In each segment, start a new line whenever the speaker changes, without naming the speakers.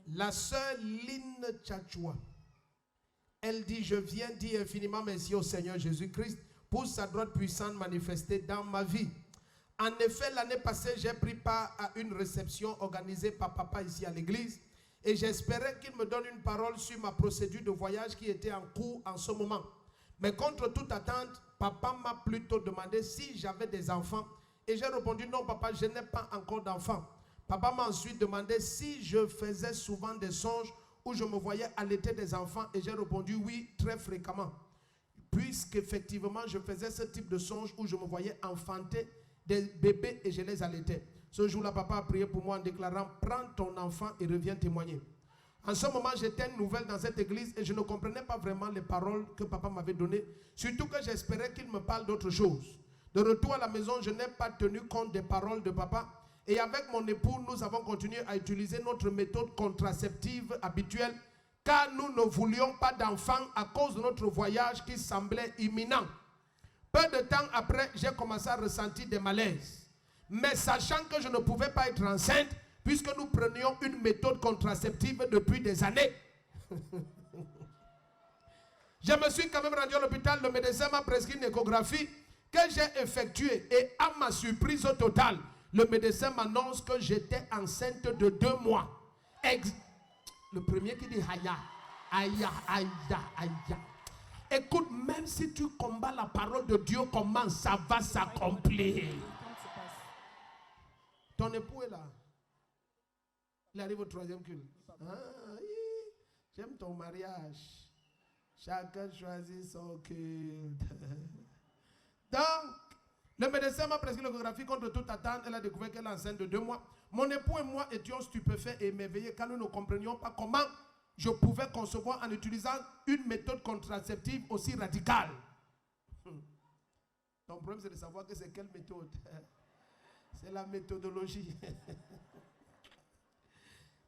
La sœur Lynn Tchatchoua, elle dit, je viens dire infiniment merci au Seigneur Jésus-Christ pour sa droite puissante manifestée dans ma vie. En effet, l'année passée, j'ai pris part à une réception organisée par papa ici à l'église et j'espérais qu'il me donne une parole sur ma procédure de voyage qui était en cours en ce moment. Mais contre toute attente, papa m'a plutôt demandé si j'avais des enfants et j'ai répondu non papa, je n'ai pas encore d'enfants. Papa m'a ensuite demandé si je faisais souvent des songes où je me voyais allaiter des enfants et j'ai répondu oui, très fréquemment. Puisqu'effectivement, je faisais ce type de songe où je me voyais enfanter des bébés et je les allaitais. Ce jour-là, papa a prié pour moi en déclarant « Prends ton enfant et reviens témoigner ». En ce moment, j'étais nouvelle dans cette église et je ne comprenais pas vraiment les paroles que papa m'avait données, surtout que j'espérais qu'il me parle d'autre chose. De retour à la maison, je n'ai pas tenu compte des paroles de papa et avec mon époux, nous avons continué à utiliser notre méthode contraceptive habituelle car nous ne voulions pas d'enfants à cause de notre voyage qui semblait imminent. Peu de temps après, j'ai commencé à ressentir des malaises. Mais sachant que je ne pouvais pas être enceinte, puisque nous prenions une méthode contraceptive depuis des années. Je me suis quand même rendu à l'hôpital, le médecin m'a prescrit une échographie que j'ai effectuée. Et à ma surprise totale, le médecin m'annonce que j'étais enceinte de 2 mois. Le premier qui dit aïe, aïe, aïe, aïe. Écoute, même si tu combats la parole de Dieu, comment ça va s'accomplir? Ton époux est là. Il arrive au 3e culte. Ah, j'aime ton mariage. Chacun choisit son culte. Donc, le médecin m'a prescrit l'échographie contre toute attente. Elle a découvert qu'elle est enceinte de 2 mois. Mon époux et moi étions stupéfaits et émerveillés car nous ne comprenions pas comment je pouvais concevoir en utilisant une méthode contraceptive aussi radicale. Ton problème, c'est de savoir que c'est quelle méthode. C'est la méthodologie.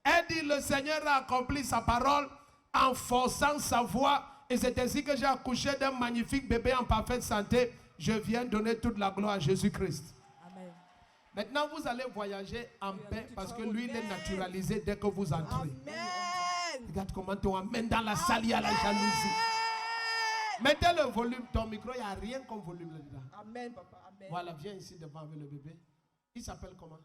Elle dit, le Seigneur a accompli sa parole en forçant sa voix. Et c'est ainsi que j'ai accouché d'un magnifique bébé en parfaite santé. Je viens donner toute la gloire à Jésus-Christ. Amen. Maintenant, vous allez voyager en paix parce que lui, il est naturalisé dès que vous entrez. Amen. Regarde comment tu amènes dans la salle, il y a la jalousie. Mettez le volume, ton micro, il n'y a rien comme volume là-dedans. Amen, papa. Amen. Voilà, viens ici devant avec le bébé. Il s'appelle comment?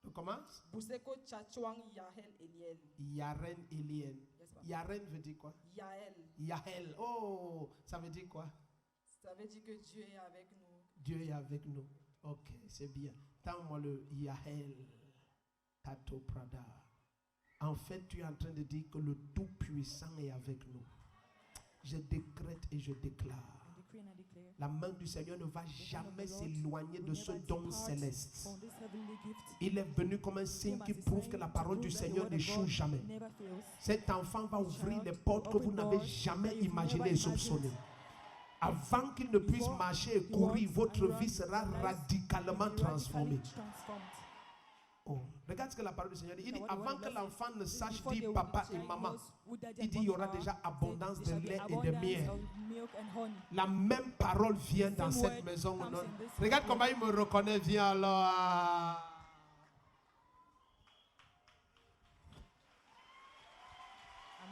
Tu commences?
Buseko Tchatchouang Yahel Eliel.
Yaren Eliel.
Yes,
Yaren veut dire quoi?
Yael.
Yahel. Oh, ça veut dire quoi?
Ça veut dire que Dieu est avec nous.
Dieu est avec nous. Ok, c'est bien. Tends-moi le Yahel. Tato Prada. En fait, tu es en train de dire que le Tout-Puissant est avec nous. Je décrète et je déclare. La main du Seigneur ne va jamais s'éloigner de ce don céleste. Il est venu comme un signe qui prouve que la parole du Seigneur n'échoue jamais. Cet enfant va ouvrir les portes que vous n'avez jamais imaginées et soupçonnées. Avant qu'il ne puisse marcher et courir, votre vie sera radicalement transformée. Oh, regarde ce que la parole du Seigneur dit. Il dit, avant que l'enfant ne sache dire papa et maman, il dit, il y aura déjà abondance de lait et de miel. La même parole vient dans cette maison. Regarde comment il me reconnaît. Viens alors.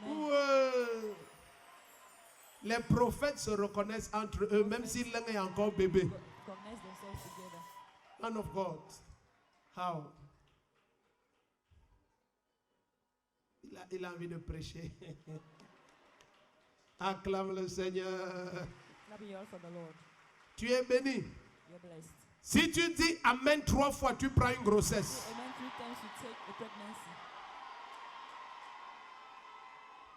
Ouais. Les prophètes se reconnaissent entre eux, même si l'un est encore bébé. Man of God. How? Il a envie de prêcher. Acclame le Seigneur. Tu es béni. Si tu dis Amen 3 fois, tu prends une grossesse.